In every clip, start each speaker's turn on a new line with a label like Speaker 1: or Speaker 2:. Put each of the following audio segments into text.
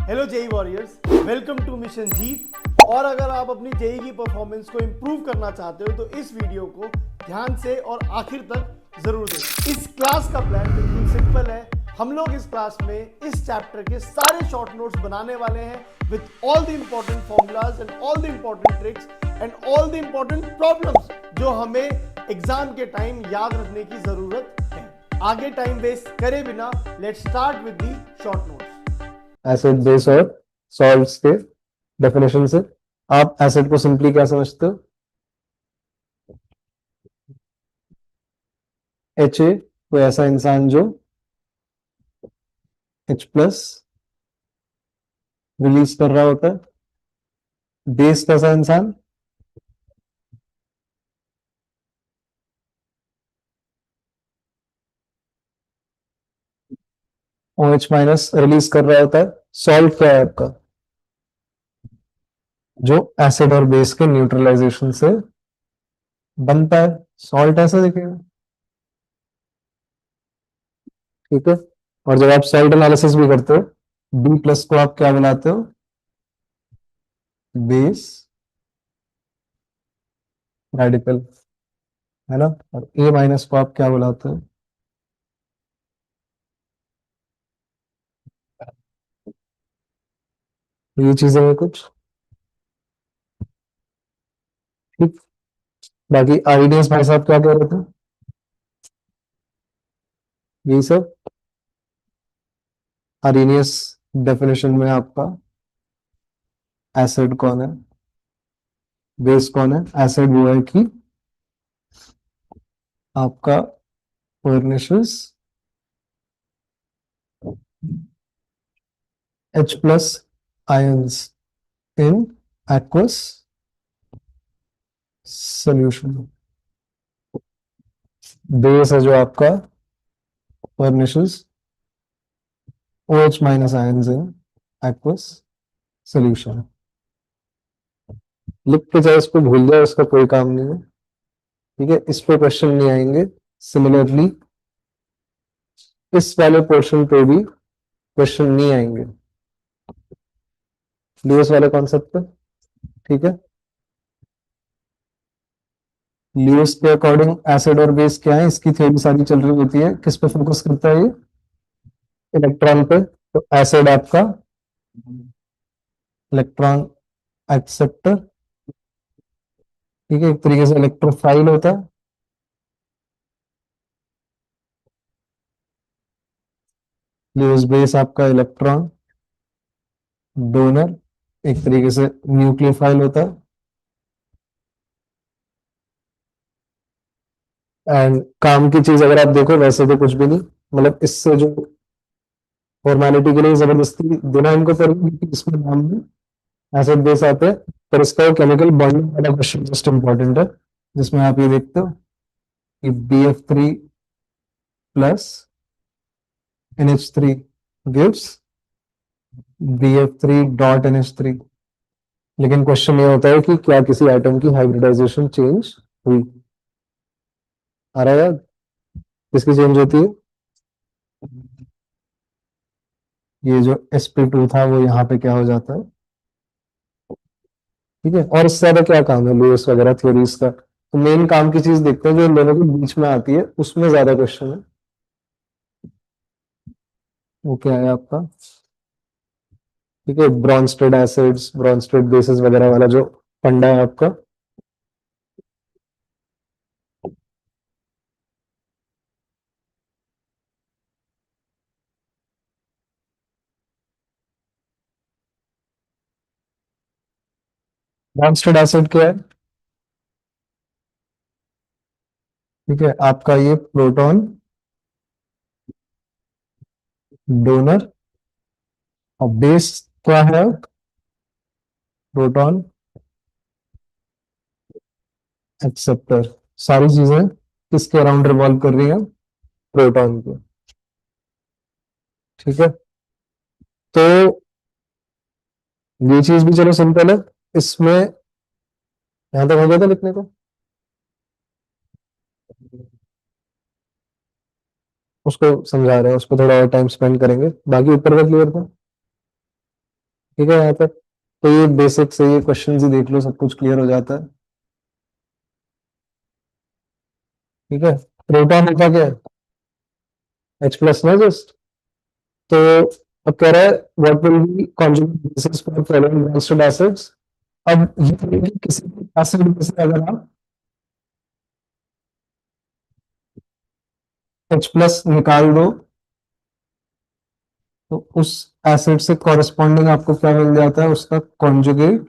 Speaker 1: Hello JEE warriors, welcome to mission Jeet. और अगर आप अपनी जेई की परफॉर्मेंस को इंप्रूव करना चाहते हो तो इस वीडियो को ध्यान से और आखिर तक जरूर देखें। इस क्लास का प्लान बिल्कुल सिंपल है। हम लोग इस क्लास में इस चैप्टर के सारे शॉर्ट नोट्स बनाने वाले हैं with all the important formulas and all the important tricks and all the important problems जो हमें एग्जाम के टाइम याद रखने की जरूरत है। आगे टाइम वेस्ट करे बिना let's start with the short notes.
Speaker 2: Acid base और सॉल्ट्स के डेफिनेशन से आप एसिड को सिंपली क्या समझते हो? एच ए कोई ऐसा इंसान जो H प्लस रिलीज कर रहा होता है। बेस कैसा इंसान? OH माइनस रिलीज कर रहा होता है। सॉल्ट क्या है आपका? जो एसिड और बेस के न्यूट्रलाइजेशन से बनता है। सॉल्ट ऐसा दिखेगा, ठीक है। और जब आप सॉल्ट एनालिसिस भी करते हो, बी प्लस को आप क्या बनाते हो? बेस रेडिकल, है ना। और ए माइनस को आप क्या बुलाते हो? तो ये चीजें हैं कुछ, ठीक। बाकी आइडियस भाई साहब क्या कह रहे थे? यही सब। अरेनियस डेफिनेशन में आपका एसिड कौन है, बेस कौन है? एसिड वो है कि आपका furnishes H plus ions in aqueous solution. Base है जो आपका furnishes OH minus ions in aqueous solution. लिख के चाहे इसको भूल जाए, उसका कोई काम नहीं है, ठीक है। इस पे क्वेश्चन नहीं आएंगे। सिमिलरली इस वाले पोर्शन पे भी क्वेश्चन नहीं आएंगे, ल्यूइस वाले कॉन्सेप्ट पे, ठीक है। ल्यूइस के अकॉर्डिंग एसिड और बेस क्या है, इसकी थ्योरी सारी चल रही होती है। किस पे फोकस करता है ये? इलेक्ट्रॉन पे। तो एसिड आपका इलेक्ट्रॉन एक्सेप्टर, ठीक है, एक तरीके से इलेक्ट्रोफाइल होता है। ल्यूइस बेस आपका इलेक्ट्रॉन डोनर, एक तरीके से न्यूक्लियोफाइल होता है। एंड काम की चीज अगर आप देखो, वैसे तो कुछ भी नहीं, मतलब इससे जो फॉर्मेलिटी के लिए जबरदस्ती देना इनको पड़ेगा कि इसमें नाम में एसिड बेस आते हैं। पर इसका केमिकल बॉन्डिंग वाला क्वेश्चन जस्ट इंपॉर्टेंट है, जिसमें आप ये देखते हो कि BF3 plus NH3 gives BF3 dot NH3। लेकिन क्वेश्चन ये होता है कि क्या किसी एटम की हाइब्रिडाइजेशन चेंज हुई? आ रहा है याद? किसकी चेंज होती है? ये जो sp2 था वो यहाँ पे क्या हो जाता है, ठीक है। और इससे ज्यादा क्या काम है लुईस वगैरह थ्योरीज का? तो मेन काम की चीज देखते हैं जो इन दोनों के बीच में आती है, उसमें ज्यादा क्वेश्चन है। वो क्या है आपका, ठीक है, ब्रॉन्स्टेड एसिड्स, ब्रॉन्स्टेड बेसिस वगैरह वाला जो फंडा है आपका। ब्रॉन्स्टेड एसिड क्या है? ठीक है, आपका ये प्रोटॉन डोनर, और बेस क्या है? Proton acceptor. सारी चीजें किसके अराउंड रिवॉल्व कर रही हैं? प्रोटॉन के, ठीक है। तो ये चीज भी चलो सिंपल है। इसमें यहां तक हो गया था लिखने को। उसको समझा रहे हैं, उस पर थोड़ा और टाइम स्पेंड करेंगे, बाकी ऊपर का क्लियर था। ठीक है यहाँ तक। तो ये बेसिक से ये क्वेश्चन ही देख लो, सब कुछ क्लियर हो जाता है। ठीक है, प्रोटॉन का क्या है, H प्लस ना जस्ट। तो अब कह रहा है what will be conjugate basis for following branched acids. अब ये है कि किसी भी एसिड में से अगर आप H प्लस निकाल दो तो उस एसिड से कॉरेस्पॉन्डिंग आपको क्या मिल जाता है, उसका कॉन्जुगेट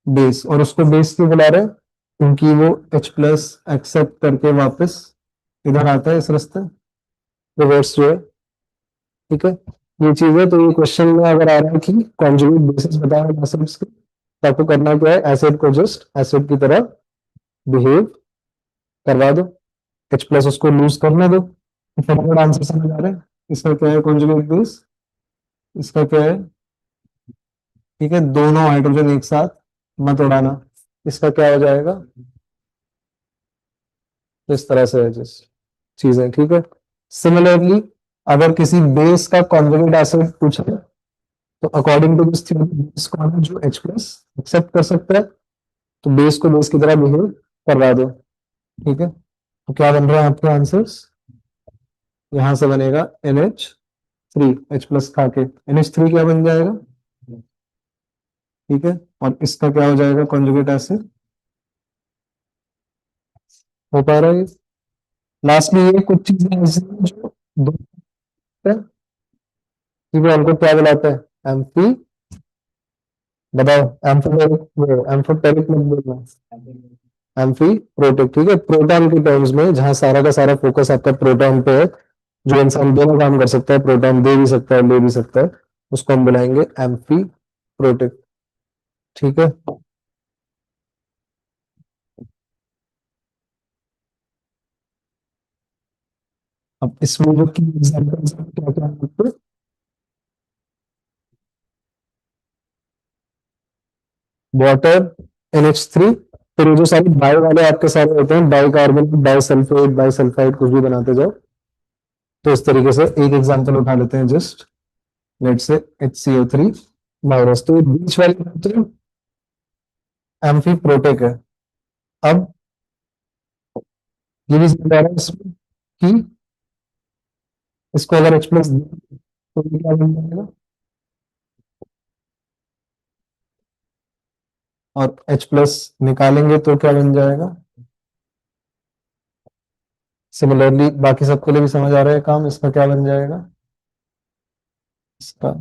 Speaker 2: बेस। और उसको बेस क्यों बुला रहे हैं, क्योंकि वो H प्लस एक्सेप्ट करके वापस इधर आता है इस रास्ते, रिवर्स जो है। ठीक है, ये चीज है। तो ये क्वेश्चन में अगर आ रहा है कि कॉन्जुगेट बेसिस बताया एसिड्स के, तो आपको करना क्या है, एसिड को जस्ट एसिड की तरह बिहेव करवा दो, H प्लस उसको लूज करने दो, तो फटाफट आंसर समझ आ रहा है। इसका क्या है कॉन्जुगेट बेस, इसका क्या है, ठीक है, दोनों हाइड्रोजन एक साथ मत उड़ाना, इसका क्या हो जाएगा, इस तरह से है जिस चीजें। ठीक है, सिमिलरली अगर किसी बेस का कॉन्जुगेट एसिड पूछा तो according to this theory base कौन है जो H प्लस एक्सेप्ट कर सकता है, तो बेस को बेस की तरह बिहेव करवा दो। ठीक है, तो क्या बन रहा है आपके आंसर्स, यहां से बनेगा NH3 H प्लस खा के NH3 क्या बन जाएगा। ठीक है, और इसका क्या हो जाएगा कॉन्जुगेट एसिड, हो पा रहा है। लास्टली ये कुछ चीजें ऐसी हैं जो दो है, ठीक है, उनको क्या बुलाते हैं, एम्फी, बताओ, एम्फोटेरिक, एम्फोटेरिक मत बोलना, एम्फी प्रोटिक। ठीक है, प्रोटॉन के टर्म्स में जहां सारा का सारा फोकस आपका प्रोटॉन पे है, जो इंसान दोनों काम कर सकता है, प्रोटॉन दे भी सकता है ले भी सकता है, उसको हम बुलाएंगे एम्फी प्रोटिक। ठीक है, अब इसमें जो की एग्जाम्पल्स क्या क्या है, वाटर, NH3, फिर ये जो सारे बाई वाले आपके सारे होते हैं, by carbon, by sulphate, by sulphide, कुछ भी बनाते जाओ। तो इस तरीके से एक एग्जांपल उठा लेते हैं, जस्ट लेट से HCO3 माइनस। तो ये बीच वाले होते हैं एम्फी प्रोटेक है। अब ये भी समझ आ रहा है इसमें कि इसको अगर H प्लस तो ये क्या बन जाएगा, और H प्लस निकालेंगे तो क्या बन जाएगा। सिमिलरली बाकी सबके लिए भी समझ आ रहा है काम, इसका क्या बन जाएगा, इसका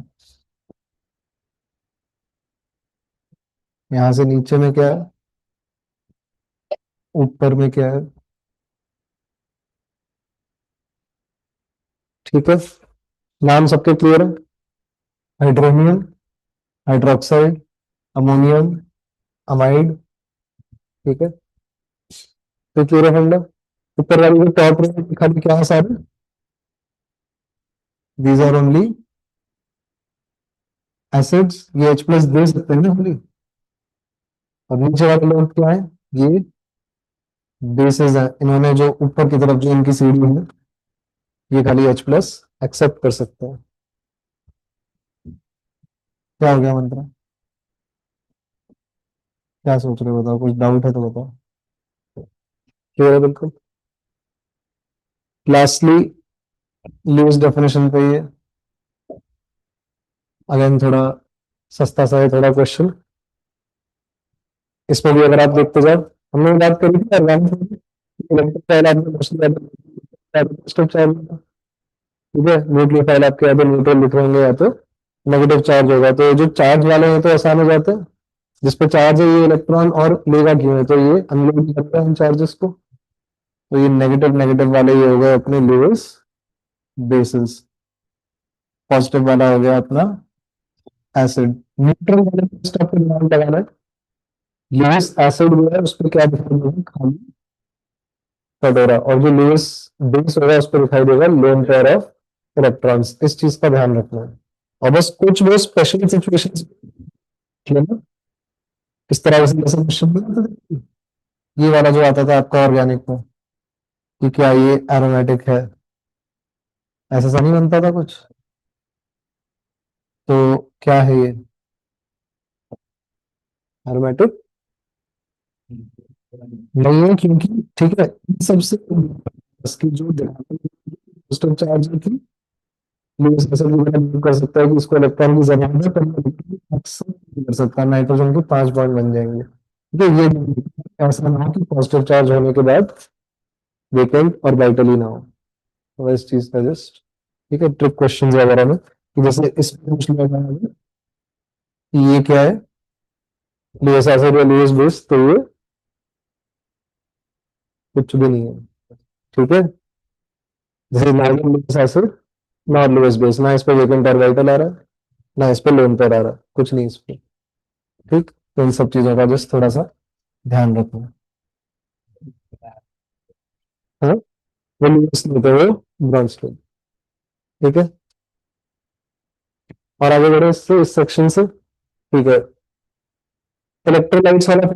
Speaker 2: यहां से नीचे में क्या है, ऊपर में क्या है। ठीक है, नाम सबके क्लियर है, हाइड्रोनियम, हाइड्रोक्साइड, अमोनियम, अमाइड। ठीक है, तो क्लियर है फंडा। ऊपर वाली जो टॉप रो में लिखा भी क्या है सारे, दीज आर ओनली एसिड्स, ये H प्लस दे सकते हैं ना खाली, और नीचे वाले लोग क्या है, ये बेसेस है, इन्होंने जो ऊपर की तरफ जो इनकी सीढ़ी है, ये खाली H प्लस एक्सेप्ट कर सकते हैं। क्या हो गया मंत्रा, क्या सोच रहे हो बताओ, कुछ डाउट है तो बताओ। क्लियर है बिल्कुल। लास्टली लुईस डेफिनेशन पे ये अगेन थोड़ा सस्ता सा है थोड़ा क्वेश्चन, इसमें भी अगर आप देखते जाओ, हमने बात करी थी ऑर्गेनिक फाइल, आपने क्वेश्चन चार्ज, ठीक है, न्यूक्लियर फाइल आपके या तो न्यूट्रल लिख होंगे या तो नेगेटिव चार्ज होगा। तो जो चार्ज वाले हैं तो आसान हो जाते हैं, जिसपे चार्ज है ये इलेक्ट्रॉन और लेगा क्यों है, तो ये अनलोड करता है इन चार्जेस को। तो ये नेगेटिव नेगेटिव वाले ये हो गए अपने लुईस बेसिस, पॉजिटिव वाला हो गया अपना एसिड। न्यूट्रल वाले पे स्टॉप पे ध्यान लगाना है, लुईस एसिड जो है उस पर क्या दिखाई देगा, खाली कटोरा, और जो लुईस बेस होगा उस पर दिखाई देगा लोन पेयर ऑफ इलेक्ट्रॉन्स। इस चीज का ध्यान रखना है, और बस कुछ वो स्पेशल सिचुएशंस ना, इस तरह से जैसे क्वेश्चन नहीं आता था, ये वाला जो आता था आपका ऑर्गेनिक में, कि क्या ये एरोमेटिक है, ऐसा सा नहीं बनता था कुछ। तो क्या है ये, एरोमेटिक नहीं है, क्योंकि ठीक है इन सबसे इसकी जो पॉजिटिव चार्ज थी, लुईस ऐसा भी मैंने कर सकता है कि इसको इलेक्ट्रॉन की जरूरत है, पर ये अक्सर नहीं कर सकता, नाइट्रोजन के 5 बॉन्ड बन जाएंगे। ठीक है, ये ऐसा ना हो कि पॉजिटिव चार्ज होने के बाद वेकेंट और वाइटल ही ना हो, तो इस चीज का जस्ट, ठीक है, ट्रिक क्वेश्चंस वगैरह में कि जैसे इसमें पूछ लिया जाएगा कि ये क्या है, लुईस एसिड या लुईस बेस, तो ये कुछ भी नहीं है। ठीक है, जैसे normal Lewis acid, non Lewis base, ना इस पे वेकेंट और वाइटल आ रहा है, ना इस पे लोन पेयर आ रहा है, कुछ नहीं इस पे। ठीक, तो इन सब चीजों का जस्ट थोड़ा सा ध्यान रखना। हाँ, वो लुईस नहीं थे, वो ब्रॉन्ज थे। ठीक है, और आगे बढ़े इससे, इस सेक्शन से। ठीक है, इलेक्ट्रोलाइट्स वाला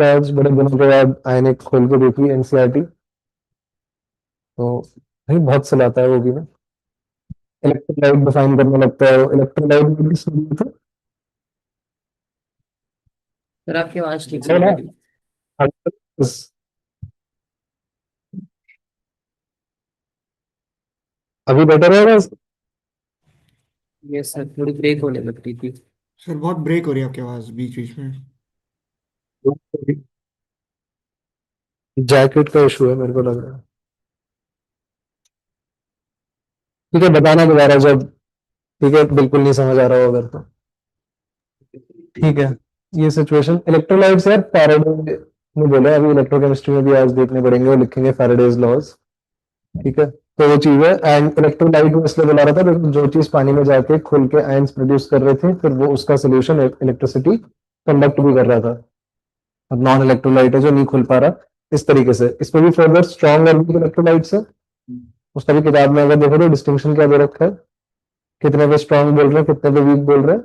Speaker 2: आज बड़े दिनों के बाद आईने खोल के देखी एनसीईआरटी, तो भाई बहुत सलाता है वो भी ना, इलेक्ट्रोलाइट डिफाइन करने लगता है, इलेक्ट्रोलाइट में भी सुनिए थे।
Speaker 3: सर आपकी आवाज ठीक से
Speaker 2: है
Speaker 3: नहीं
Speaker 2: ना,
Speaker 3: आ रही।
Speaker 2: अभी बेटर है ना।
Speaker 3: ये सर थोड़ी ब्रेक होने लग रही थी।
Speaker 1: सर बहुत ब्रेक हो रही है आपकी आवाज बीच बीच में।
Speaker 2: जैकेट का इशू है मेरे को लग रहा है। ठीक है, बताना दोबारा जब, ठीक है बिल्कुल नहीं समझ आ रहा हो अगर तो। ठीक है, ये सिचुएशन इलेक्ट्रोलाइट्स यार, फैराडे ने बोला, अभी इलेक्ट्रोकेमिस्ट्री में भी आज देखने पड़ेंगे, वो लिखेंगे फैराडेज लॉज। ठीक है, तो वो चीज है, एंड इलेक्ट्रोलाइट में इसलिए बुला रहा था क्योंकि जो चीज पानी में जाके खुल के आयंस प्रोड्यूस कर रहे थे, फिर वो उसका सोल्यूशन इलेक्ट्रिसिटी कंडक्ट भी कर रहा था। अब नॉन इलेक्ट्रोलाइट है जो नहीं खुल पा रहा, इस तरीके से इसमें भी फर्दर स्ट्रॉन्ग और वीक इलेक्ट्रोलाइट्स है। उसका भी किताब में अगर देखो तो डिस्टिंक्शन क्या दे रखा है, कितने पे स्ट्रॉन्ग बोल रहे हैं, कितने पे वीक बोल रहे हैं।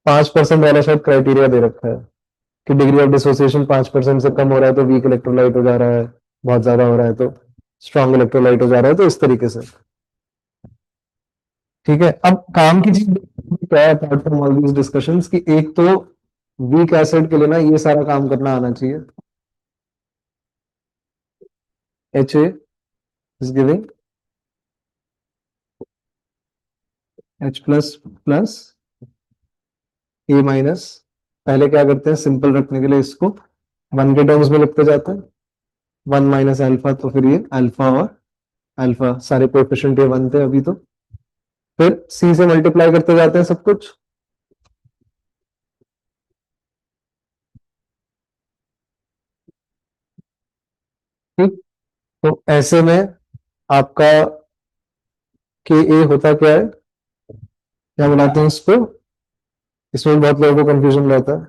Speaker 2: 5% वाला शायद क्राइटेरिया दे रखा है कि डिग्री ऑफ डिसोसिएशन 5% से कम हो रहा है तो वीक इलेक्ट्रोलाइट हो जा रहा है, बहुत ज्यादा हो रहा है तो स्ट्रॉन्ग इलेक्ट्रोलाइट हो जा रहा है, तो इस तरीके से। ठीक है, अब काम की चीज क्या है apart from all these discussions, कि एक तो वीक एसिड के लिए ना ये सारा काम करना आना चाहिए। H A is giving H plus plus A minus, पहले क्या करते हैं सिंपल रखने के लिए इसको 1 के टर्म्स में लिखते जाते हैं, 1 - अल्फा, तो फिर ये अल्फा और अल्फा सारे कोएफिशिएंट ये 1 थे अभी, तो फिर सी से मल्टीप्लाई करते जाते हैं सब कुछ। ठीक, तो ऐसे में आपका के ए होता क्या है, क्या बुलाते हैं इसको, इसमें बहुत लोगों को कंफ्यूजन रहता है,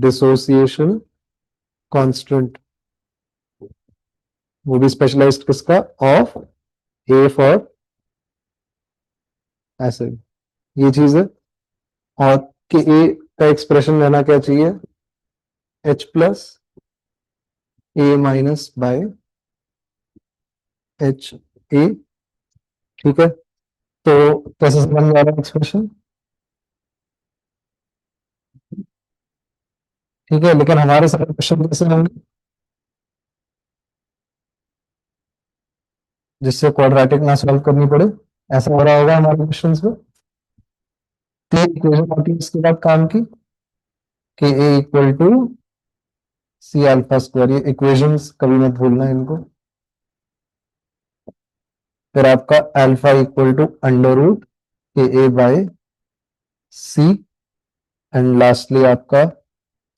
Speaker 2: डिसोसिएशन कांस्टेंट, वो भी स्पेशलाइज्ड किसका, ऑफ ए फॉर एसिड, ये चीज है। और के ए का एक्सप्रेशन रहना क्या चाहिए, H plus A minus by H A. ठीक है, तो कैसे समझ में आ रहा है एक्सप्रेशन। ठीक है, लेकिन हमारे सारे क्वेश्चन कैसे होंगे, जिससे क्वाड्रेटिक ना सॉल्व करनी पड़े, ऐसा हो रहा होगा हमारे क्वेश्चंस में। तीन इक्वेशन आती है इसके बाद काम की, K A equal to C alpha square, ये इक्वेशंस कभी मत भूलना इनको। फिर आपका alpha equal to under root K A by C, and lastly आपका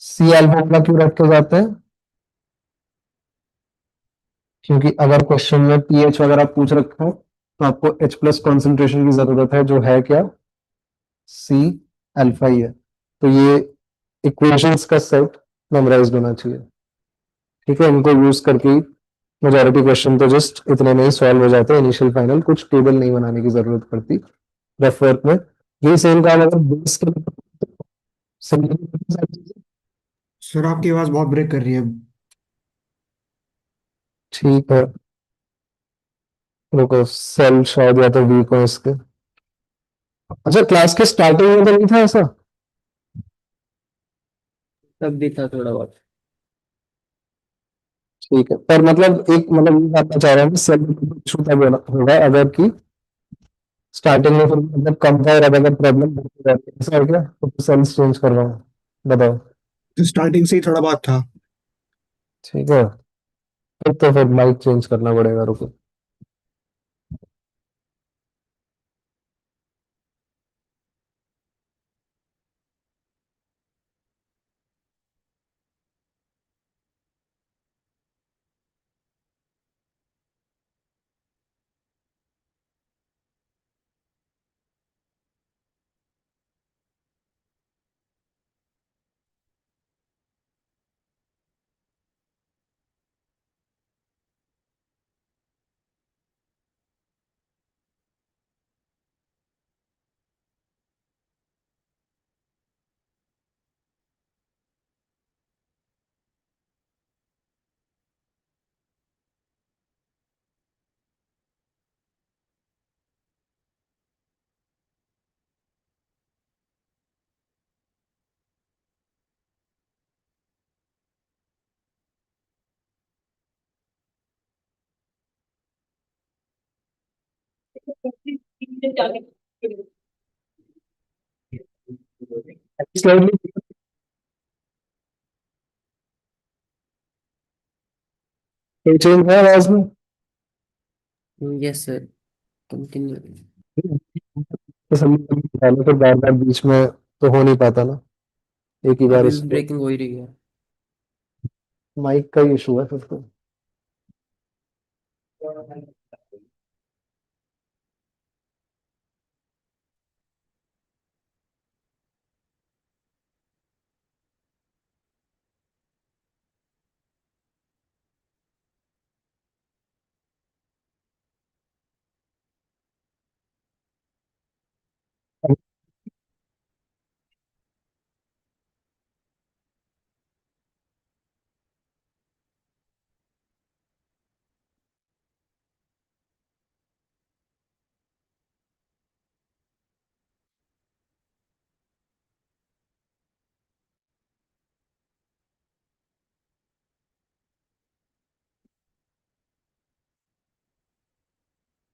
Speaker 2: सी अल्फा क्यों रखे जाते हैं, क्योंकि अगर क्वेश्चन में पीएच वगैरह पूछ रखा है तो आपको एच प्लस कॉन्सेंट्रेशन की जरूरत है, जो है क्या, सी अल्फा ही है। तो ये इक्वेशंस का सेट मेमोराइज्ड होना चाहिए। ठीक है, इनको यूज करके ही मेजॉरिटी क्वेश्चन तो जस्ट इतने में ही सॉल्व हो जाते हैं, इनिशियल फाइनल कुछ टेबल नहीं बनाने की जरूरत पड़ती रफ वर्क में। ये सेम काम अगर बेस के सिंपल,
Speaker 1: सर आपकी आवाज बहुत ब्रेक कर रही है।
Speaker 2: ठीक है, रुको, सेल शायद या तो वीक हो इसके। अच्छा, क्लास के स्टार्टिंग में तो नहीं था ऐसा?
Speaker 3: तब भी था थोड़ा बहुत।
Speaker 2: ठीक है, पर मतलब एक मतलब ये आपका चाह रहा है कि सेल इशू तब होगा अगर कि स्टार्टिंग में फिर मतलब कम था और अब अगर प्रॉब्लम ऐसा हो गया तो सेल्स चेंज कर रहा हूँ। बताओ।
Speaker 4: तो स्टार्टिंग से ही थोड़ा बहुत था।
Speaker 2: ठीक है, तो फिर माइक चेंज करना पड़ेगा, रुको। स्लाइडली कोई चेंज है आवाज में?
Speaker 3: Yes sir, continue.
Speaker 2: तो समझ तो बार बार बीच में तो हो नहीं पाता ना, एक ही बार
Speaker 3: अभी भी
Speaker 2: इसको।
Speaker 3: ब्रेकिंग हो ही रही है।
Speaker 2: माइक का इशू है फिर तो।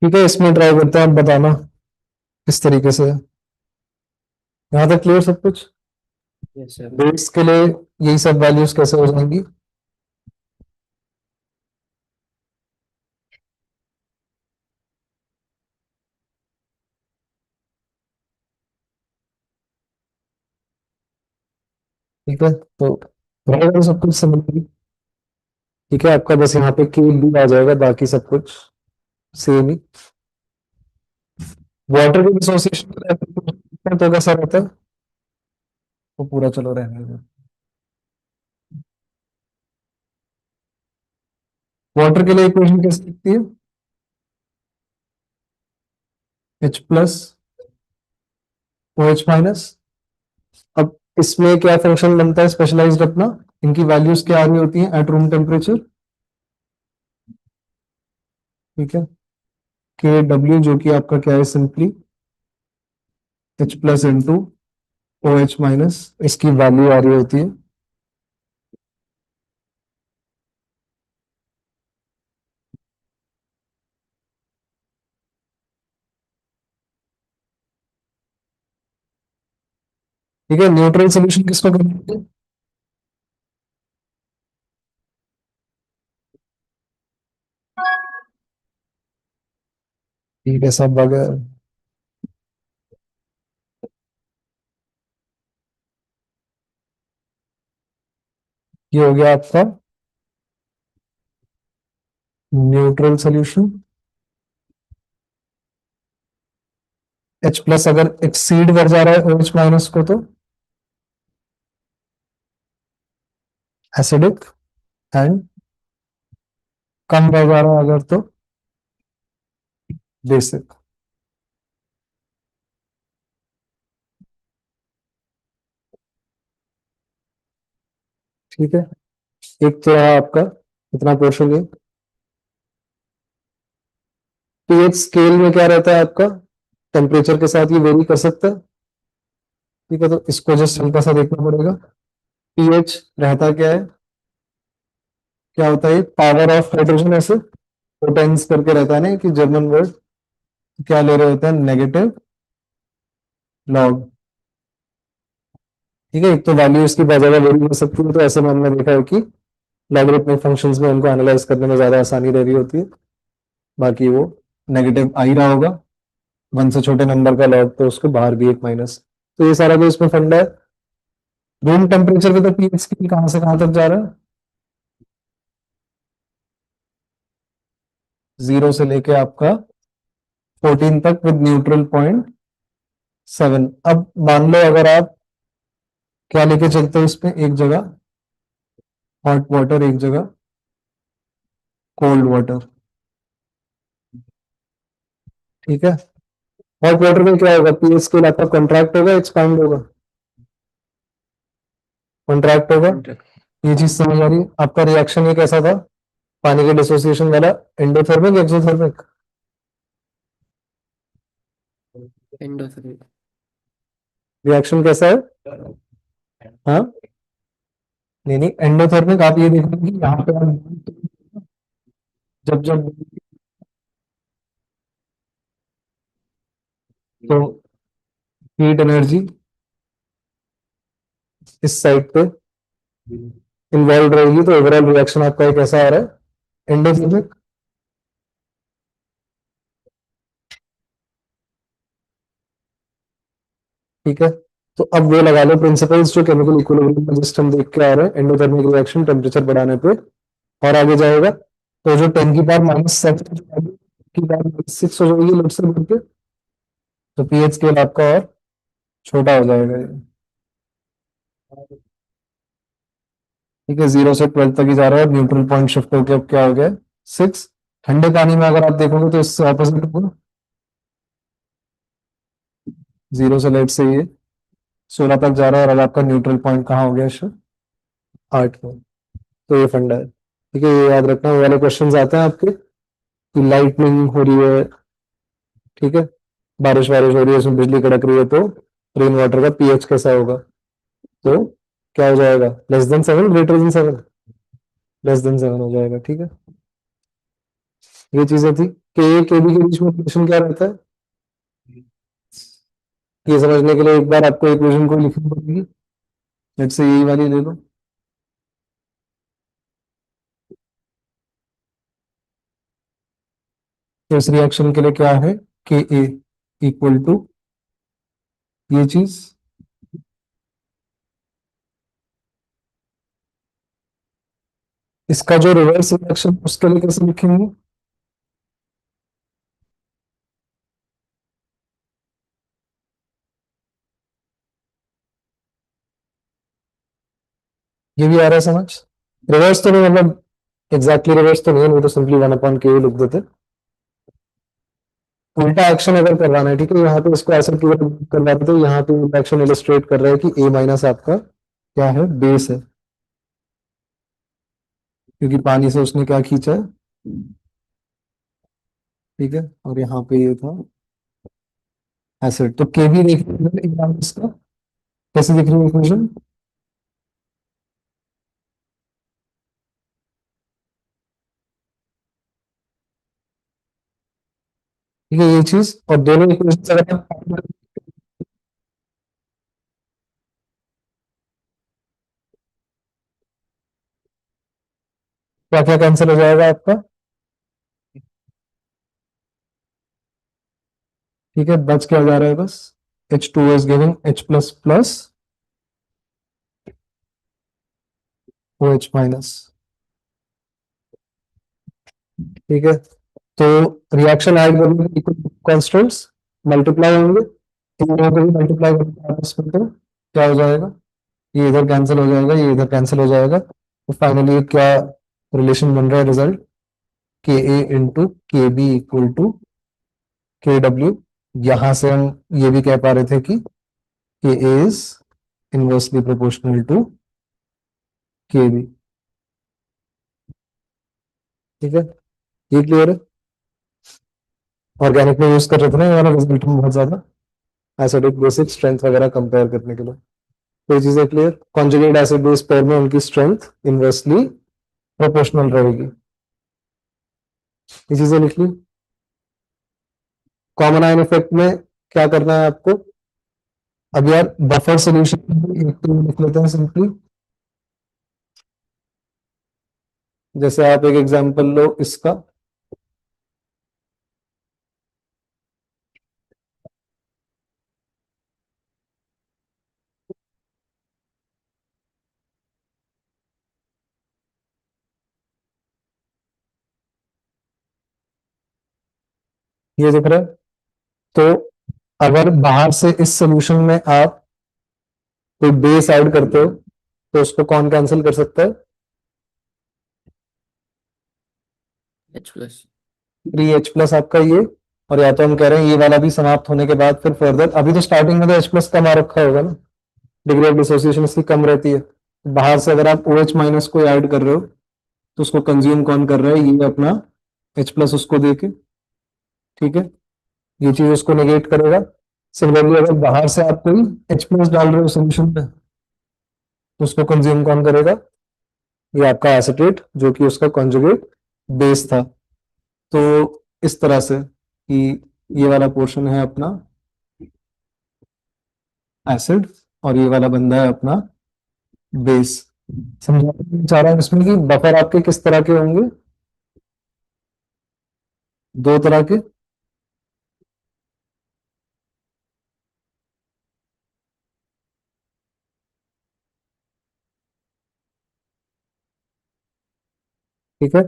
Speaker 2: ठीक है, इसमें ट्राई करते हैं, आप बताना किस तरीके से है। यहाँ तक क्लियर सब कुछ?
Speaker 3: Yes sir.
Speaker 2: बेस के लिए यही सब वैल्यूज कैसे हो जाएंगी? ठीक है, तो रहेगा तो सब कुछ समझ में। ठीक है, आपका बस यहाँ पे क्यूब भी आ जाएगा, बाकी सब कुछ सेम ही। वाटर के डिसोसिएशन तो कैसा रहता है? वो पूरा चलो रहने दो। वाटर के लिए इक्वेशन कैसे लिखती है? H plus O H minus. अब इसमें क्या फंक्शन बनता है स्पेशलाइज्ड अपना? इनकी वैल्यूज क्या आ रही होती हैं एट रूम टेम्परेचर? ठीक है, के डब्ल्यू जो कि आपका क्या है simply H plus into O H minus, इसकी वैल्यू आ रही होती है। ठीक है, न्यूट्रल सोल्यूशन किसको कहते हैं? ठीक है, सब वगैरह ये हो गया आपका न्यूट्रल सोल्यूशन। एच प्लस अगर एक्सीड कर जा रहा है ओ एच माइनस को तो एसिडिक, एंड कम कर जा रहा है अगर तो बेसिक। ठीक है, एक तो रहा आपका इतना पोर्शन ये। पीएच स्केल में क्या रहता है आपका, टेम्परेचर के साथ ये वेरी कर सकता है, ठीक है। तो इसको जस्ट हल्का सा देखना पड़ेगा। पीएच रहता क्या है, क्या होता है, पावर ऑफ हाइड्रोजन, ऐसे पोटेंस करके रहता है ना कि जर्मन वर्ड, क्या ले रहे होते हैं, नेगेटिव लॉग, ठीक है। एक तो वैल्यू इसकी बहुत ज्यादा वेरी हो सकती है, तो ऐसे में हमने देखा है कि लॉगरिथमिक फंक्शंस में उनको एनालाइज करने में ज्यादा आसानी रह रही होती है। बाकी वो नेगेटिव आ ही रहा होगा, 1 से छोटे नंबर का लॉग, तो उसको बाहर भी एक माइनस। तो ये सारा जो इसमें फंडा है। रूम टेम्परेचर पे तो पीएच स्केल कहाँ से कहाँ तक जा रहा है, 0 से लेके आपका 14 तक विद न्यूट्रल पॉइंट 7। अब मान लो अगर आप क्या लेके चलते हो इसमें, एक जगह हॉट वाटर, एक जगह कोल्ड वाटर, ठीक है। हॉट वाटर में क्या होगा, पीएच स्केल आपका कॉन्ट्रैक्ट होगा, एक्सपांड होगा, कॉन्ट्रैक्ट होगा। ये चीज समझ आ रही है। आपका रिएक्शन ये कैसा था, पानी के डिसोसिएशन वाला, एंडोथर्मिक एक्सोथर्मिक,
Speaker 3: एंडोथर्मिक।
Speaker 2: रिएक्शन कैसा है, हाँ, नहीं नहीं, एंडोथर्मिक। आप ये देखो कि यहाँ पे जब जब तो हीट एनर्जी इस साइड पे इन्वॉल्व रहेगी, तो ओवरऑल रिएक्शन आपका एक ऐसा आ रहा है, एंडोथर्मिक। ठीक है। तो अब वो लगा लो प्रिंसिपल्स जो केमिकल इक्विलिब्रियम में जस्ट हम देख के आ रहे हैं, एंडोथर्मिक रिएक्शन टेम्परेचर बढ़ाने पे और आगे जाएगा, तो जो 10 की पावर -7 की पावर -6 हो जाएगी लिमिट से बढ़ के, तो पीएच स्केल आपका और छोटा हो जाएगा ये। ठीक है, 0 से 12 तक ही जा रहा है, न्यूट्रल पॉइंट शिफ्ट होकर अब क्या हो गया, 6। ठंडे पानी में अगर आप देखोगे तो इससे ऑपोजिट होगा, 0 से लेट से ये 16 तक जा रहा है, और अब आपका न्यूट्रल पॉइंट कहाँ हो गया, 8 में। तो ये फंडा है, ठीक है। ये याद रखना, वो वाले क्वेश्चंस आते हैं आपके कि लाइटनिंग हो रही है, ठीक है, बारिश वारिश हो रही है, उसमें बिजली कड़क रही है, तो रेन वाटर का पीएच कैसा होगा, तो क्या हो जाएगा, less than 7, greater than 7, less than 7 हो जाएगा, ठीक है। ये चीजें थी। के बी के बीच में रिलेशन क्या रहता है, ये समझने के लिए एक बार आपको इक्वेशन को लिखनी पड़ेगी। लेट्स से यही वाली ले लो, तो इस रिएक्शन के लिए क्या है, के ए इक्वल टू ये चीज, इसका जो रिवर्स रिएक्शन उसके लिए कैसे लिखेंगे, ये भी आ रहा है समझ। रिवर्स तो नहीं, मतलब एग्जैक्टली रिवर्स तो नहीं है, नहीं तो सिंपली 1/k लिख देते। उल्टा एक्शन अगर करवाना है, ठीक है, यहाँ पे इसको ऐसा क्यों करवा देते, तो यहाँ पे उल्टा एक्शन इलस्ट्रेट कर रहा है कि ए माइनस आपका क्या है, बेस है, क्योंकि पानी से उसने क्या खींचा है, ठीक है। और यहाँ पे ये था एसिड, तो के भी देख रहे हैं इसका कैसे दिख रही है इक्वेशन, ठीक है, ये चीज। और दोनों इक्वेशन अगर आप क्या क्या कैंसिल हो जाएगा आपका, ठीक है, बच क्या जा रहा है बस, H2 is giving H plus plus OH minus, ठीक है। तो रिएक्शन ऐड करने के कॉन्स्टेंट्स मल्टीप्लाई होंगे, इन दोनों को भी मल्टीप्लाई करके आपस में, तो क्या हो जाएगा, ये इधर कैंसिल हो जाएगा, ये इधर कैंसिल हो जाएगा, तो फाइनली क्या रिलेशन बन रहा है, रिजल्ट के ए इंटू के B equal to K W. यहां से हम ये भी कह पा रहे थे कि के ए इज इनवर्सली प्रोपोर्शनल टू के बी, ठीक है। ये क्लियर है। ऑर्गेनिक में यूज कर रहे थे ना ये वाला रिजल्ट में बहुत ज्यादा, एसिडिक बेसिक स्ट्रेंथ वगैरह कंपेयर करने के लिए। तो ये चीजें clear. Conjugate acid base pair में उनकी स्ट्रेंथ इनवर्सली प्रोपोर्शनल रहेगी, ये चीजें लिख ली। कॉमन आयन इफेक्ट में क्या करना है आपको? अब यार बफर सोल्यूशन एक तो लिख लेते हैं सिंपली। जैसे आप एक एग्जांपल लो इसका, ये दिख रहा है। तो अगर बाहर से इस सोल्यूशन में आप कोई बेस ऐड करते हो तो उसको कौन कैंसिल कर सकता है?
Speaker 3: H+.
Speaker 2: 3H+ आपका ये, और या तो हम कह रहे हैं ये वाला भी समाप्त होने के बाद फिर फर्दर, अभी तो स्टार्टिंग में तो H+ कम आ रखा होगा ना, डिग्री ऑफ डिसोसिएशन इसकी कम रहती है। बाहर से अगर आप OH- को ऐड कर रहे हो तो उसको कंज्यूम कौन कर रहा है? ये अपना H+ उसको देके, ठीक है, ये चीज उसको नेगेट करेगा। सिमिलरली अगर बाहर से आप कोई H+ डाल रहे हो सोल्यूशन पे तो उसको कंज्यूम कौन करेगा? ये आपका एसिटेट जो कि उसका कॉन्जुगेट बेस था। तो इस तरह से कि ये वाला पोर्शन है अपना एसिड और ये वाला बंदा है अपना बेस। समझाना चाह रहा हूं इसमें कि बफर आपके किस तरह के होंगे? दो तरह के। ठीक है,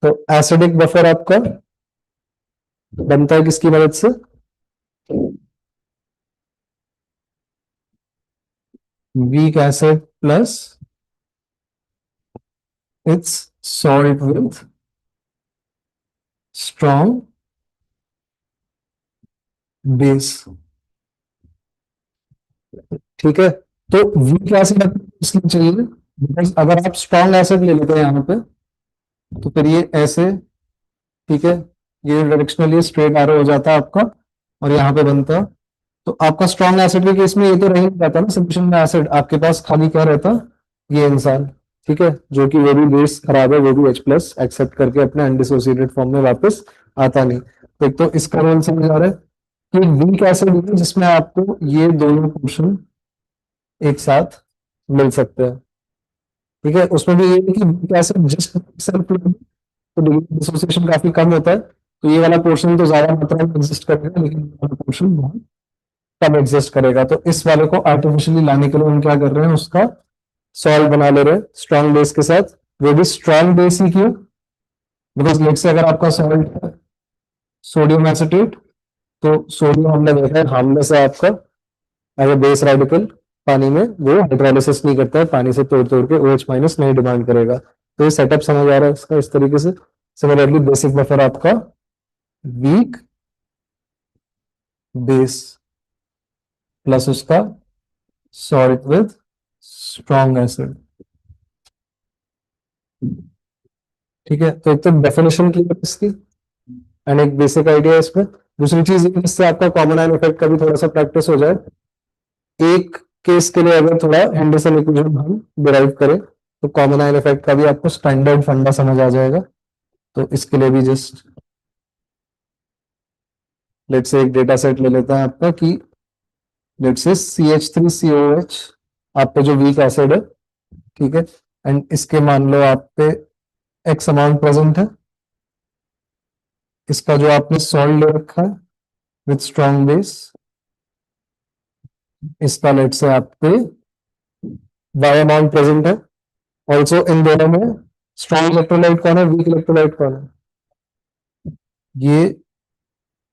Speaker 2: तो एसिडिक बफर आपका बनता है किसकी मदद से? Weak acid plus it's salt with strong base. ठीक है, तो वीक एसिड इसलिए चाहिए बिकॉज अगर आप स्ट्रॉन्ग एसिड ले लेते हैं यहाँ पे तो फिर ये ऐसे, ठीक है, ये डायरेक्शनली स्ट्रेट एरो हो जाता है आपका और यहाँ पे बनता। तो आपका स्ट्रॉन्ग एसिड के केस में ये तो रह नहीं जाता ना सोल्यूशन में एसिड, आपके पास खाली क्या रहता? ये इंसान, ठीक है, जो कि वो भी बेस खराब है, वो भी H+ एक्सेप्ट करके अपने अनडिसोसिएटेड फॉर्म में वापस आता नहीं। तो एक तो इसका रोल समझ आ रहा है कि वीक एसिड जिसमें आपको ये दोनों पोर्शन एक साथ मिल सकते हैं, ठीक है। उसमें भी ये है कि वीक एसिड जस्ट सेल्फ तो डिग्री डिसोसिएशन काफी कम होता है, तो ये वाला पोर्शन तो ज्यादा मात्रा में एग्जिस्ट करेगा लेकिन ये वाला पोर्शन बहुत कम एग्जिस्ट करेगा। तो इस वाले को आर्टिफिशियली लाने के लिए हम क्या कर रहे हैं? उसका सॉल्ट बना ले रहे हैं स्ट्रॉन्ग बेस के साथ। वो भी स्ट्रॉन्ग बेस ही क्यों? बिकॉज लेट से अगर आपका सॉल्ट है सोडियम एसिटेट, तो सोडियम हमने देखा है हार्मलेस है आपका एज अ बेस रेडिकल पानी में, वो हाइड्रोलिसिस नहीं करता है, पानी से तोड़ तोड़ के OH- नहीं डिमांड करेगा। तो ये सेटअप समझ आ रहा है इसका इस तरीके से। सिमिलरली बेसिक बफर आपका वीक बेस प्लस उसका सॉल्ट विद स्ट्रॉन्ग एसिड, ठीक है। तो एक तो डेफिनेशन क्लियर है इसकी एंड एक बेसिक आइडिया इसमें। दूसरी चीज इससे आपका कॉमन आयन इफेक्ट का भी थोड़ा सा प्रैक्टिस हो जाए। एक केस के लिए अगर थोड़ा एंडरसन इक्वेशन हम डिराइव करें तो कॉमन आयन इफेक्ट का भी आपको स्टैंडर्ड फंडा समझ आ जाएगा। तो इसके लिए भी जस्ट लेट से एक डेटा सेट ले लेते हैं आपका कि लेट से CH3COH आप पे जो वीक एसिड है, ठीक है, एंड इसके मान लो आप पे एक्स अमाउंट प्रेजेंट है। इसका जो आपने सॉल्ट ले रखा है विथ स्ट्रॉन्ग बेस, इसका लेट से आप पे वाई अमाउंट प्रेजेंट है। ऑल्सो इन दोनों में स्ट्रॉन्ग इलेक्ट्रोलाइट कौन है, वीक इलेक्ट्रोलाइट कौन है? ये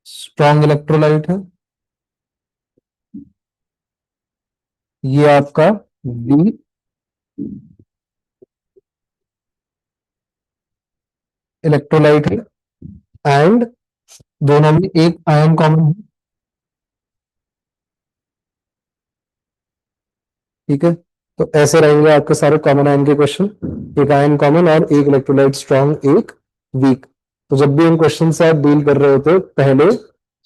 Speaker 2: स्ट्रॉन्ग इलेक्ट्रोलाइट है, ये आपका वीक इलेक्ट्रोलाइट है एंड दोनों में एक आयन कॉमन है, ठीक है। तो ऐसे रहेंगे आपके सारे कॉमन आयन के क्वेश्चन, एक आयन कॉमन और एक इलेक्ट्रोलाइट स्ट्रॉन्ग एक वीक। तो जब भी इन क्वेश्चन से आप डील कर रहे होते हो पहले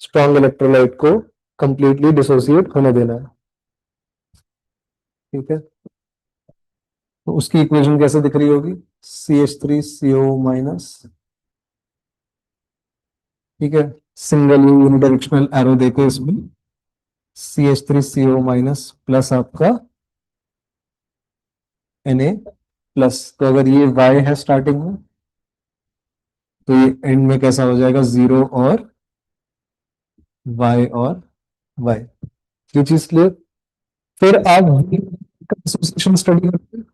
Speaker 2: स्ट्रॉन्ग इलेक्ट्रोलाइट को कंप्लीटली डिसोसिएट होने देना है, ठीक है। तो उसकी इक्वेशन कैसे दिख रही होगी, CH3CO-, ठीक है। सिंगल यूनिडायरेक्शनल एरो देके इसमें CH3CO- प्लस आपका Na प्लस। तो अगर ये Y है स्टार्टिंग में तो ये एंड में कैसा हो जाएगा, 0 और Y और Y। ये चीज क्लियर। फिर आप एसोसिएशन स्टडी करते हैं।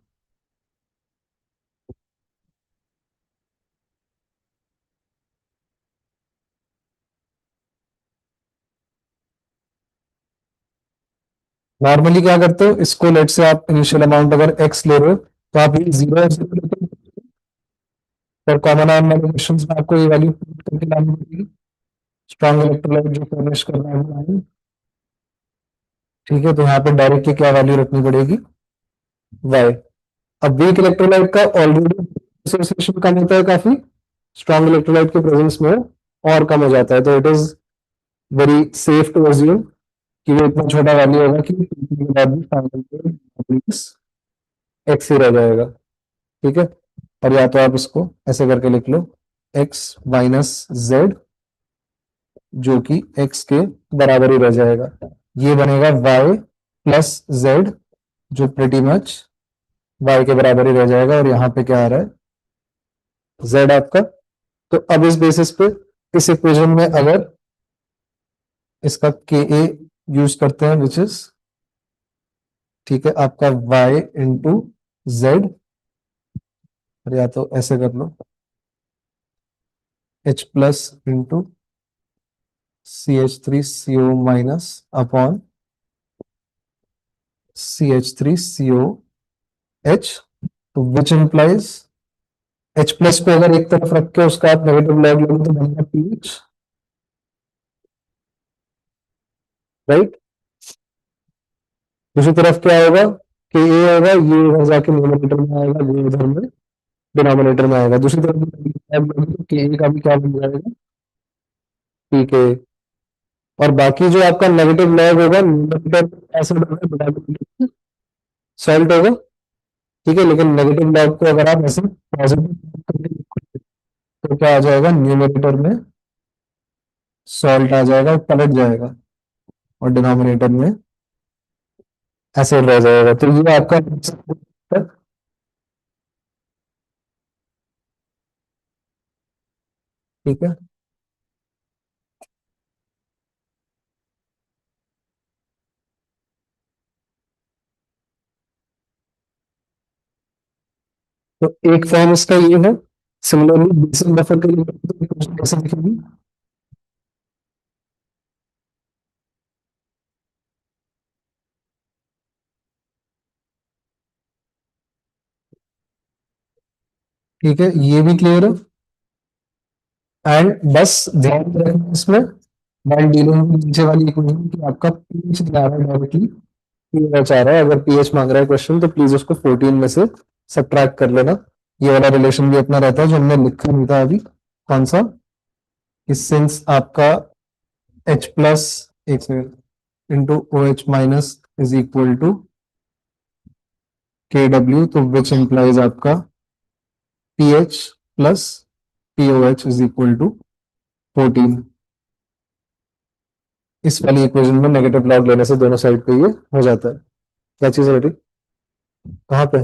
Speaker 2: नॉर्मली क्या करते हो, इसको लेट से आप इनिशियल अमाउंट अगर x ले रहे हो तो आप ये 0 और 0 लेते हो, और कॉमन आयन वाले क्वेश्चन में आपको ये वैल्यू पुट करके लानी पड़ेगी, स्ट्रॉन्ग इलेक्ट्रोलाइट जो फर्निश कर रहा है, ठीक है। तो यहाँ पे डायरेक्टली क्या वैल्यू रखनी पड़ेगी, y। अब वीक इलेक्ट्रोलाइट का ऑलरेडी एसोसिएशन कम होता है काफी, स्ट्रॉन्ग इलेक्ट्रोलाइट के प्रेजेंस में और कम हो जाता है, तो it is very safe to assume कि वो इतना छोटा वैल्यू होगा कि के बाद भी फाइनल एक्स ही रह जाएगा, ठीक है। और या तो आप इसको ऐसे करके लिख लो, x माइनस जेड, जो कि x के बराबर ही रह जाएगा। ये बनेगा y प्लस जेड, जो प्रिटी मच y के बराबर ही रह जाएगा। और यहाँ पे क्या आ रहा है, z आपका। तो अब इस बेसिस पे इस इक्वेशन में अगर इसका के ए यूज करते हैं, विच इज, ठीक है, आपका y इंटू जेड, या तो ऐसे कर लो, H plus into CH3CO- upon CH3COH, तो विच इंप्लाइज H प्लस को अगर एक तरफ रख के उसका आप नेगेटिव लॉग लोगे तो बनेगा PH, राइट। दूसरी तरफ क्या होगा, कि ये होगा, ये इधर जाके न्यूमरेटर में आएगा, ये इधर में डिनोमिनेटर में आएगा। दूसरी तरफ के का भी क्या बन जाएगा, ठीक है। और बाकी जो आपका नेगेटिव लॉग होगा, न्यूमरेटर एसिड होगा, डिनोमिनेटर सॉल्ट होगा, ठीक है। लेकिन नेगेटिव लॉग को अगर आप ऐसे पॉजिटिव तो क्या आ जाएगा, न्यूमरेटर में सॉल्ट आ जाएगा और पलट जाएगा, और डिनोमिनेटर में एसिड रह जाएगा। तो ये आपका, ठीक है। तो एक फॉर्म इसका ये है। सिमिलरली बेसिक बफर के लिए कैसे लिखेंगे, ठीक है, ये भी क्लियर है। एंड बस ध्यान रखना इसमें व्हाइल डीलिंग में नीचे वाली इक्वेशन कि आपका पीएच दिया रहा है डायरेक्टली, पीएच आ रहा है। अगर पीएच मांग रहा है क्वेश्चन तो प्लीज उसको 14 में से सब्ट्रैक्ट कर लेना। ये वाला रिलेशन भी अपना रहता है जो हमने लिखा नहीं था अभी, कौन सा, कि सिंस आपका H प्लस एक second into O H minus is equal to K W, तो विच इंप्लाइज आपका P H plus P O H is equal to 14। इस वाली इक्वेशन में नेगेटिव लॉग लेने से दोनों साइड पे ये हो जाता है। क्या चीज रेडी, कहाँ पे,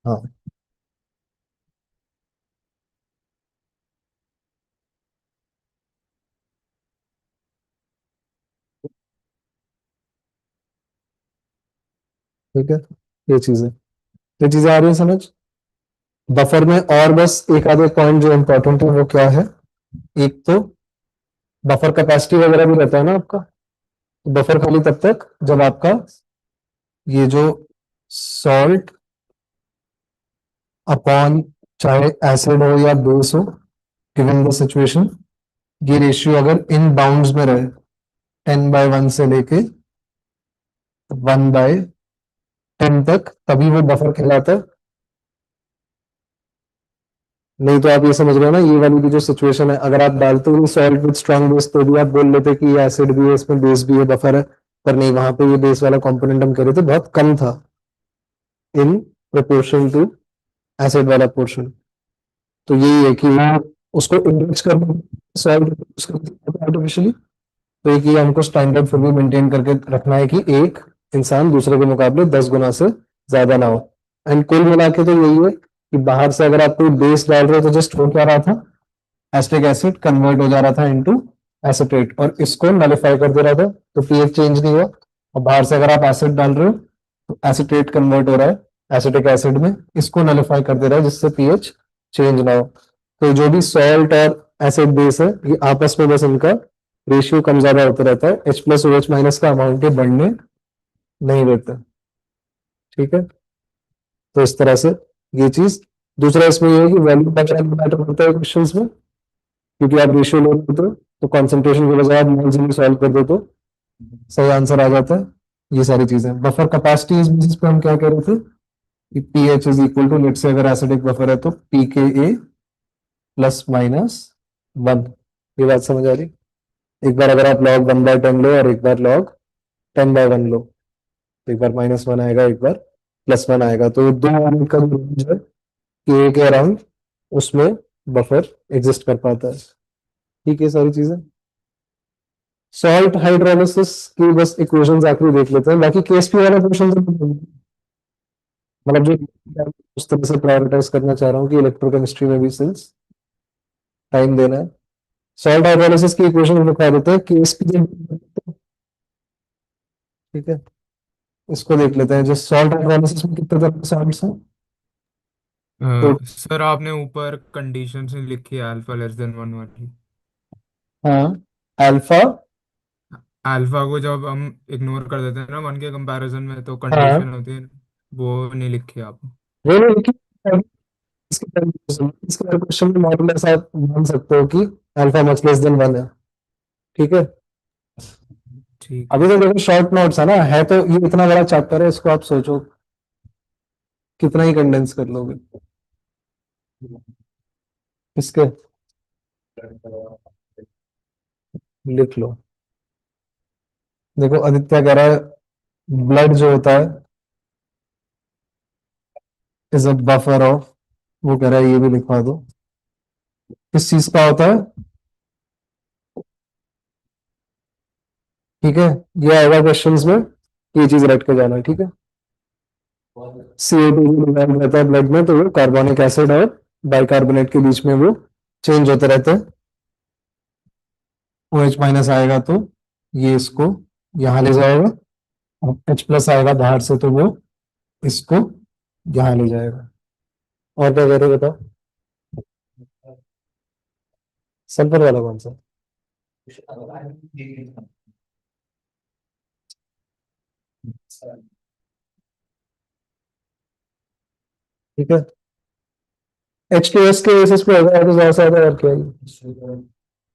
Speaker 2: हाँ, ठीक है, ये चीज है, ये चीजें आ रही है समझ। बफर में और बस एक आधे पॉइंट जो इंपॉर्टेंट है वो क्या है, एक तो बफर कैपेसिटी वगैरह भी रहता है ना आपका। तो बफर खाली तब तक जब आपका ये जो सॉल्ट अपॉन चाहे एसिड हो या बेस हो, गिवन द सिचुएशन, ये रेशियो अगर इन बाउंड्स में रहे 10/1 से लेके 1/10 तक, तभी वो बफर कहलाता है। नहीं तो आप ये समझ रहे हो ना, ये वाली भी जो सिचुएशन है, अगर आप डालते हो सॉल्ट विद स्ट्रॉन्ग बेस तो भी आप बोल लेते कि ये एसिड भी है, इसमें बेस भी है, बफर है, पर नहीं, वहां पे ये बेस वाला कंपोनेंट हम कह रहे थे बहुत कम था इन प्रोपोर्शन टू एसिड वाला पोर्शन। तो यही है कि वो उसको इनरिच करना, सॉल्ट आर्टिफिशियली। तो एक ये हमको स्टैंडर्ड फिर भी मेंटेन करके रखना है कि एक इंसान दूसरे के मुकाबले 10 गुना से ज्यादा ना हो। एंड कुल मिला के तो यही है कि बाहर से अगर आप कोई बेस डाल रहे हो तो जस्ट हो क्या रहा था, एसिटिक एसिड कन्वर्ट हो जा रहा था इनटू एसिटेट, और इसको नलिफाई कर दे रहा था, तो पीएच चेंज नहीं हुआ। और बाहर से अगर आप एसिड डाल रहे हो तो एसिटेट कन्वर्ट हो रहा है एसिटिक एसिड में, इसको नलिफाई कर दे रहा है जिससे पीएच चेंज ना हो। तो जो भी सॉल्ट और एसिड बेस है ये आपस में बस इनका रेशियो कम ज्यादा होता रहता है, H प्लस OH माइनस का अमाउंट ये बढ़ने नहीं देता। ठीक है, तो इस तरह से ये चीज। दूसरा इसमें ये है कि वैल्यू का मैटर करता है क्वेश्चंस में, क्योंकि आप रेशियो लो लेते हो तो कॉन्सेंट्रेशन के बजाय आप मोल्स में सॉल्व कर दो तो सही आंसर आ जाता है। ये सारी चीजें बफर कैपेसिटी इस बेसिस पे हम क्या कह रहे थे कि pH is equal to, let say अगर एसिडिक बफर है तो पी के ए प्लस माइनस 1। ये बात समझ आ रही? एक बार अगर आप लॉग 1/10 लो और एक बार लॉग 10/1 लो, तो एक बार -1 आएगा, एक बार +1 आएगा, तो दो यूनिट का जो रेंज है के ए के अराउंड उसमें बफर एग्जिस्ट कर पाता है। ठीक है, सारी चीजें। सॉल्ट हाइड्रोलिसिस की बस इक्वेशंस आखिरी देख लेते हैं, बाकी केएसपी वाला क्वेश्चन मतलब जो उस तरह से प्रायोरिटाइज करना चाह रहा हूँ कि इलेक्ट्रोकेमिस्ट्री में भी सिंस टाइम देना है। सॉल्ट हाइड्रोलिसिस की इक्वेशन लिखवा देते हैं केएसपी। ठीक है, इसको देख लेते हैं। जो सॉल्ट हाइड्रोलिसिस में कितने तरह के सॉल्ट्स हैं? तो
Speaker 5: सर आपने ऊपर कंडीशन से लिखी है अल्फा लेस देन 1 वाली।
Speaker 2: हाँ, अल्फा।
Speaker 5: अल्फा को जब हम इग्नोर कर देते हैं ना 1 के कंपैरिजन में, तो
Speaker 2: हाँ,
Speaker 5: कंडीशन होती है वो नहीं लिखी आप।
Speaker 2: वो नहीं लिखी। इसके क्वेश्चन में मॉडल ऐसा आप मान सकते हो कि अल्फा मच लेस देन 1 है। ठीक है,
Speaker 5: ठीक है
Speaker 2: अभी तो
Speaker 5: सर।
Speaker 2: देखो शॉर्ट नोट्स है ना, है तो ये इतना बड़ा चैप्टर है, इसको आप सोचो कितना ही कंडेंस कर लोगे इसके। लिख लो। देखो आदित्य कह रहा है ब्लड जो होता है इज अ बफर ऑफ, वो कह रहा है ये भी लिखवा दो। किस चीज का होता है? ठीक है, ये आएगा क्वेश्चंस में, ये चीज रट के जाना है। ठीक है, CO2 डिजॉल्व रहता है ब्लड में, तो वो कार्बोनिक एसिड और बाइकार्बोनेट के बीच में वो चेंज होते रहते हैं। OH माइनस आएगा तो ये इसको यहाँ ले जाएगा, और H प्लस आएगा बाहर से तो वो इसको यहाँ ले जाएगा। और क्या कह रहे हो बताओ? सल्फर वाला कौन सा? ठीक है, H2S के बेसिस पे होगा तो ज्यादा से ज्यादा, और क्या है।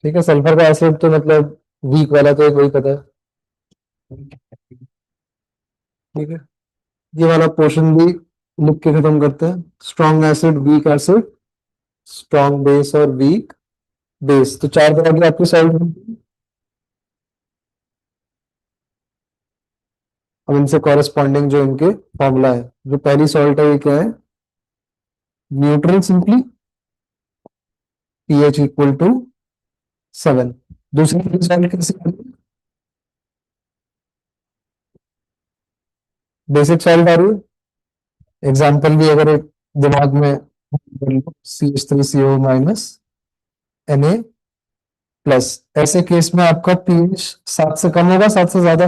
Speaker 2: ठीक है, सल्फर का एसिड तो मतलब वीक वाला तो एक वही पता है। ठीक है, ये वाला पोर्शन भी लिख के खत्म करते हैं। Strong acid, weak acid, strong base और वीक बेस, तो 4 तरह की आपकी सॉल्ट। अब इनसे कॉरेस्पॉन्डिंग जो इनके फॉर्मूला है, जो पहली सॉल्ट है ये क्या है? Neutral simply, pH equal to 7। दूसरी सॉल्ट कैसे? बेसिक सॉल्ट आ रही है। एग्जाम्पल भी अगर एक दिमाग में, CH3CO माइनस Na+, ऐसे केस में आपका pH 7 से कम होगा, 7 से ज्यादा,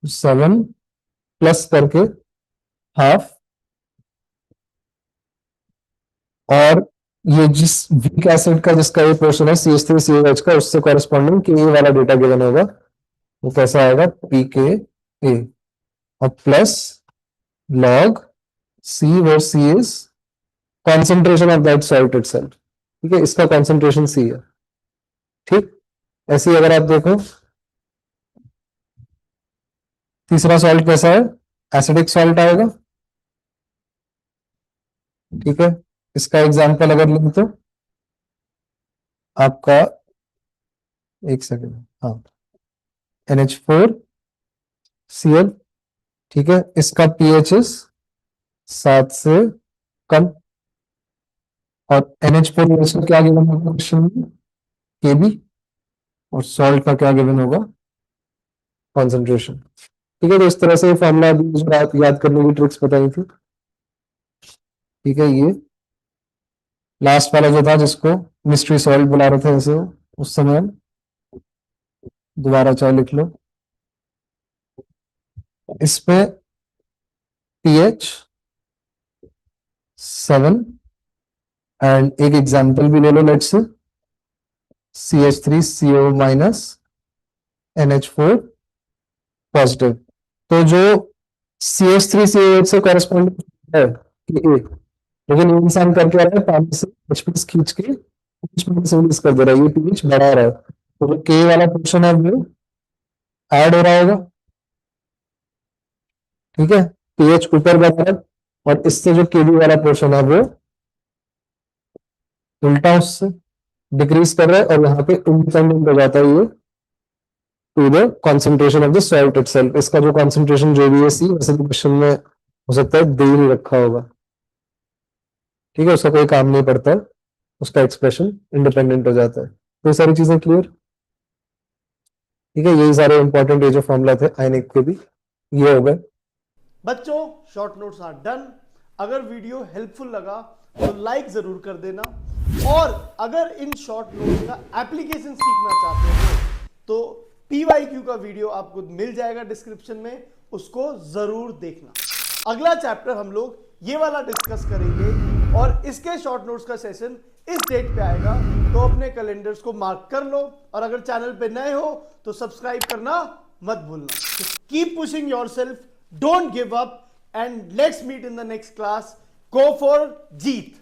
Speaker 2: 7 प्लस करके हाफ। और ये जिस वीक एसिड का जिसका ये पोर्शन है CH3COH का, उससे कॉरेस्पॉन्डिंग के वाला डेटा गिवन होगा, वो कैसा आएगा? pKa। और plus log C, where C is concentration of that salt itself। ठीक है, इसका concentration C है। ठीक, ऐसे ही अगर आप देखो तीसरा सॉल्ट कैसा है? एसिडिक सॉल्ट आएगा। ठीक है, इसका एग्जांपल अगर लें तो आपका, एक सेकेंड, हाँ, NH4Cl, ठीक है, इसका pH इज 7 से कम, और NH4OH का क्या गिवन होगा क्वेश्चन में, Kb, और सॉल्ट का क्या गिवन होगा, कॉन्सेंट्रेशन। ठीक है, तो इस तरह से फॉर्मूला याद करने की ट्रिक्स बताई थी। ठीक है, ये लास्ट वाला जो था जिसको मिस्ट्री सॉल्ट बुला रहे थे ऐसे, उस समय हम दोबारा चाहे लिख लो, इसमें pH 7, एंड एक एग्जांपल भी ले लो, let's say CH3CO minus NH4 positive. तो जो CH3COH से कॉरेस्पॉन्ड है कि A, लेकिन ये इंसान करके आ रहा है पानी से H+ खींच के H- रिलीज कर दे रहा है, ये pH बढ़ा रहा है, तो जो K वाला पोर्शन है वो ऐड हो रहा होगा। ठीक है, pH ऊपर बढ़ा रहा है, और इससे जो Kb वाला पोर्शन है वो उल्टा उससे डिक्रीज कर रहा है, और यहाँ पे इंडिपेंडेंट हो जाता है ये to the concentration of the salt itself. इसका जो कॉन्सेंट्रेशन जो भी है सी, वैसे तो क्वेश्चन में हो सकता है दे ही नहीं रखा होगा। ठीक है, उसका कोई काम नहीं पड़ता है, उसका एक्सप्रेशन इंडिपेंडेंट हो जाता है। तो ये सारी चीजें क्लियर। ठीक है, यही सारे इंपॉर्टेंट ये जो फॉर्मूला थे आयनिक के भी ये हो गए।
Speaker 1: बच्चों, शॉर्ट नोट्स आर डन। अगर वीडियो हेल्पफुल लगा तो लाइक जरूर कर देना, और अगर इन शॉर्ट नोट्स का एप्लीकेशन सीखना चाहते हो तो PYQ का वीडियो आपको मिल जाएगा डिस्क्रिप्शन में, उसको जरूर देखना। अगला चैप्टर हम लोग ये वाला डिस्कस करेंगे, और इसके शॉर्ट नोट्स का सेशन इस डेट पे आएगा, तो अपने कैलेंडर्स को मार्क कर लो, और अगर चैनल पे नए हो तो सब्सक्राइब करना मत भूलना। Keep pushing yourself, don't give up, and let's meet in the next class. Go for Jeet.